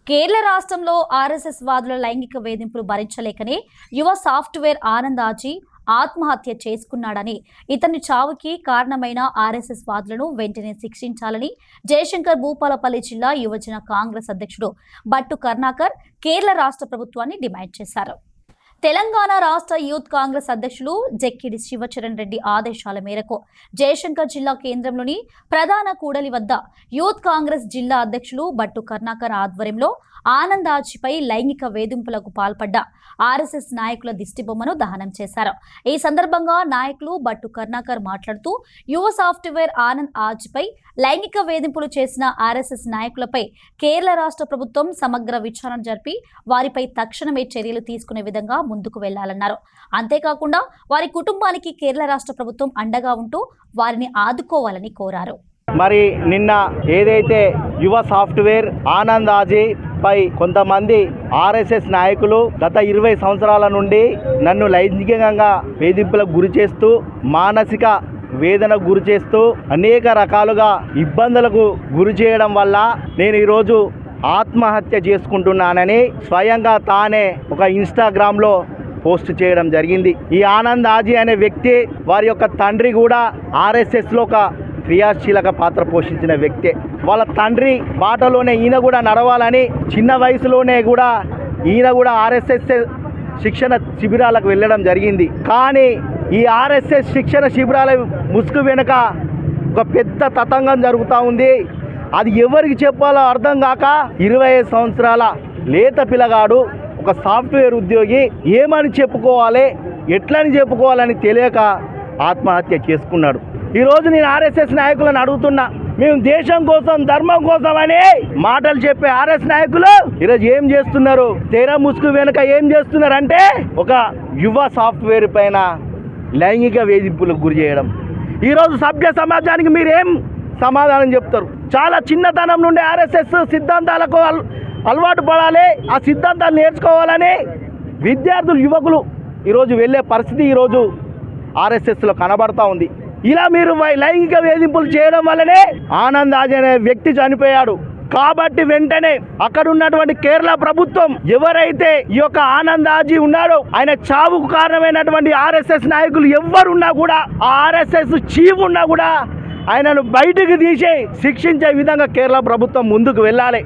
కేరళ రాష్ట్రంలో ఆర్ఎస్ఎస్ వాదుల లైంగిక వేధింపులు భరించలేకనే యువ సాఫ్ట్వేర్ ఆనంద్ ఆజీ ఆత్మహత్య చేసుకున్నాడని, ఇతని చావుకి కారణమైన ఆర్ఎస్ఎస్ వాదులను వెంటనే శిక్షించాలని జయశంకర్ భూపాలపల్లి జిల్లా యువజన కాంగ్రెస్ అధ్యక్షుడు బట్టు కర్ణాకర్ కేరళ రాష్ట్ర ప్రభుత్వాన్ని డిమాండ్ చేశారు. తెలంగాణ రాష్ట్ర యూత్ కాంగ్రెస్ అధ్యక్షులు జక్కిడి శివచరణ్ రెడ్డి ఆదేశాల మేరకు జయశంకర్ జిల్లా కేంద్రంలోని ప్రధాన కూడలి వద్ద యూత్ కాంగ్రెస్ జిల్లా అధ్యక్షులు బట్టు కర్ణాకర్ ఆధ్వర్యంలో ఆనంద్ ఆజీపై లైంగిక వేధింపులకు పాల్పడ్డ ఆర్ఎస్ఎస్ నాయకుల దిష్టిబొమ్మను దహనం చేశారు. ఈ సందర్భంగా నాయకులు బట్టు కర్ణాకర్ మాట్లాడుతూ యువ సాఫ్ట్వేర్ ఆనంద్ ఆజీపై లైంగిక వేధింపులు చేసిన ఆర్ఎస్ఎస్ నాయకులపై కేరళ రాష్ట్ర ప్రభుత్వం సమగ్ర విచారణ జరిపి వారిపై తక్షణమే చర్యలు తీసుకునే విధంగా ముందుకు వెళ్లాలన్నారు. అంతేకాకుండా వారి కుటుంబానికి కేరళ రాష్ట్ర ప్రభుత్వం అండగా ఉంటూ వారిని ఆదుకోవాలని కోరారు. మరి నిన్న ఏదైతే యువ సాఫ్ట్వేర్ ఆనంద్ ఆజీ పై కొంతమంది ఆర్ఎస్ఎస్ నాయకులు గత 20 సంవత్సరాల నుండి నన్ను లైంగికంగా వేధింపులకు గురి చేస్తూ మానసిక వేదనకు గురి చేస్తూ అనేక రకాలుగా ఇబ్బందులకు గురి చేయడం వల్ల నేను ఈరోజు ఆత్మహత్య చేసుకుంటున్నానని స్వయంగా తానే ఒక ఇన్స్టాగ్రామ్లో పోస్ట్ చేయడం జరిగింది. ఈ ఆనంద్ ఆజీ అనే వ్యక్తి వారి యొక్క తండ్రి కూడా ఆర్ఎస్ఎస్లో ఒక క్రియాశీలక పాత్ర పోషించిన వ్యక్తే. వాళ్ళ తండ్రి బాటలోనే ఈయన కూడా నడవాలని చిన్న వయసులోనే కూడా ఈయన కూడా ఆర్ఎస్ఎస్ శిక్షణ శిబిరాలకు వెళ్ళడం జరిగింది. కానీ ఈ ఆర్ఎస్ఎస్ శిక్షణ శిబిరాల ముసుగు వెనుక ఒక పెద్ద తతంగం జరుగుతూ ఉంది. అది ఎవరికి చెప్పాలో అర్థం కాక 25 సంవత్సరాల లేత పిల్లగాడు ఒక సాఫ్ట్వేర్ ఉద్యోగి ఏమని చెప్పుకోవాలి, ఎట్లని చెప్పుకోవాలని తెలియక ఆత్మహత్య చేసుకున్నాడు. ఈరోజు నేను ఆర్ఎస్ఎస్ నాయకులను అడుగుతున్నా, మేము దేశం కోసం ధర్మం కోసం అనే మాటలు చెప్పే ఆర్ఎస్ నాయకులు ఈరోజు ఏం చేస్తున్నారు? తెర ముసుగు వెనుక ఏం చేస్తున్నారంటే ఒక యువ సాఫ్ట్వేర్ పైన లైంగిక వేధింపులకు గురి చేయడం. ఈరోజు సభ్య సమాజానికి మీరేం సమాధానం చెప్తారు? చాలా చిన్నతనం నుండి ఆర్ఎస్ఎస్ సిద్ధాంతాలకు అలవాటు పడాలి, ఆ సిద్ధాంతాలు నేర్చుకోవాలని విద్యార్థులు యువకులు ఈరోజు వెళ్ళే పరిస్థితి ఈరోజు ఆర్ఎస్ఎస్లో కనబడతా ఉంది. ఇలా మీరు లైంగిక వేధింపులు చేయడం వల్లనే ఆనంద్ ఆజీ అనే వ్యక్తి చనిపోయాడు. కాబట్టి వెంటనే అక్కడ ఉన్నటువంటి కేరళ ప్రభుత్వం ఎవరైతే ఈ యొక్క ఆనంద్ ఆజీ ఉన్నాడో ఆయన చావుకు కారణమైనటువంటి ఆర్ఎస్ఎస్ నాయకులు ఎవరున్నా కూడా, ఆ ఆర్ఎస్ఎస్ చీఫ్ ఉన్నా కూడా ఆయనను బయటకు తీసి శిక్షించే విధంగా కేరళ ప్రభుత్వం ముందుకు వెళ్ళాలి.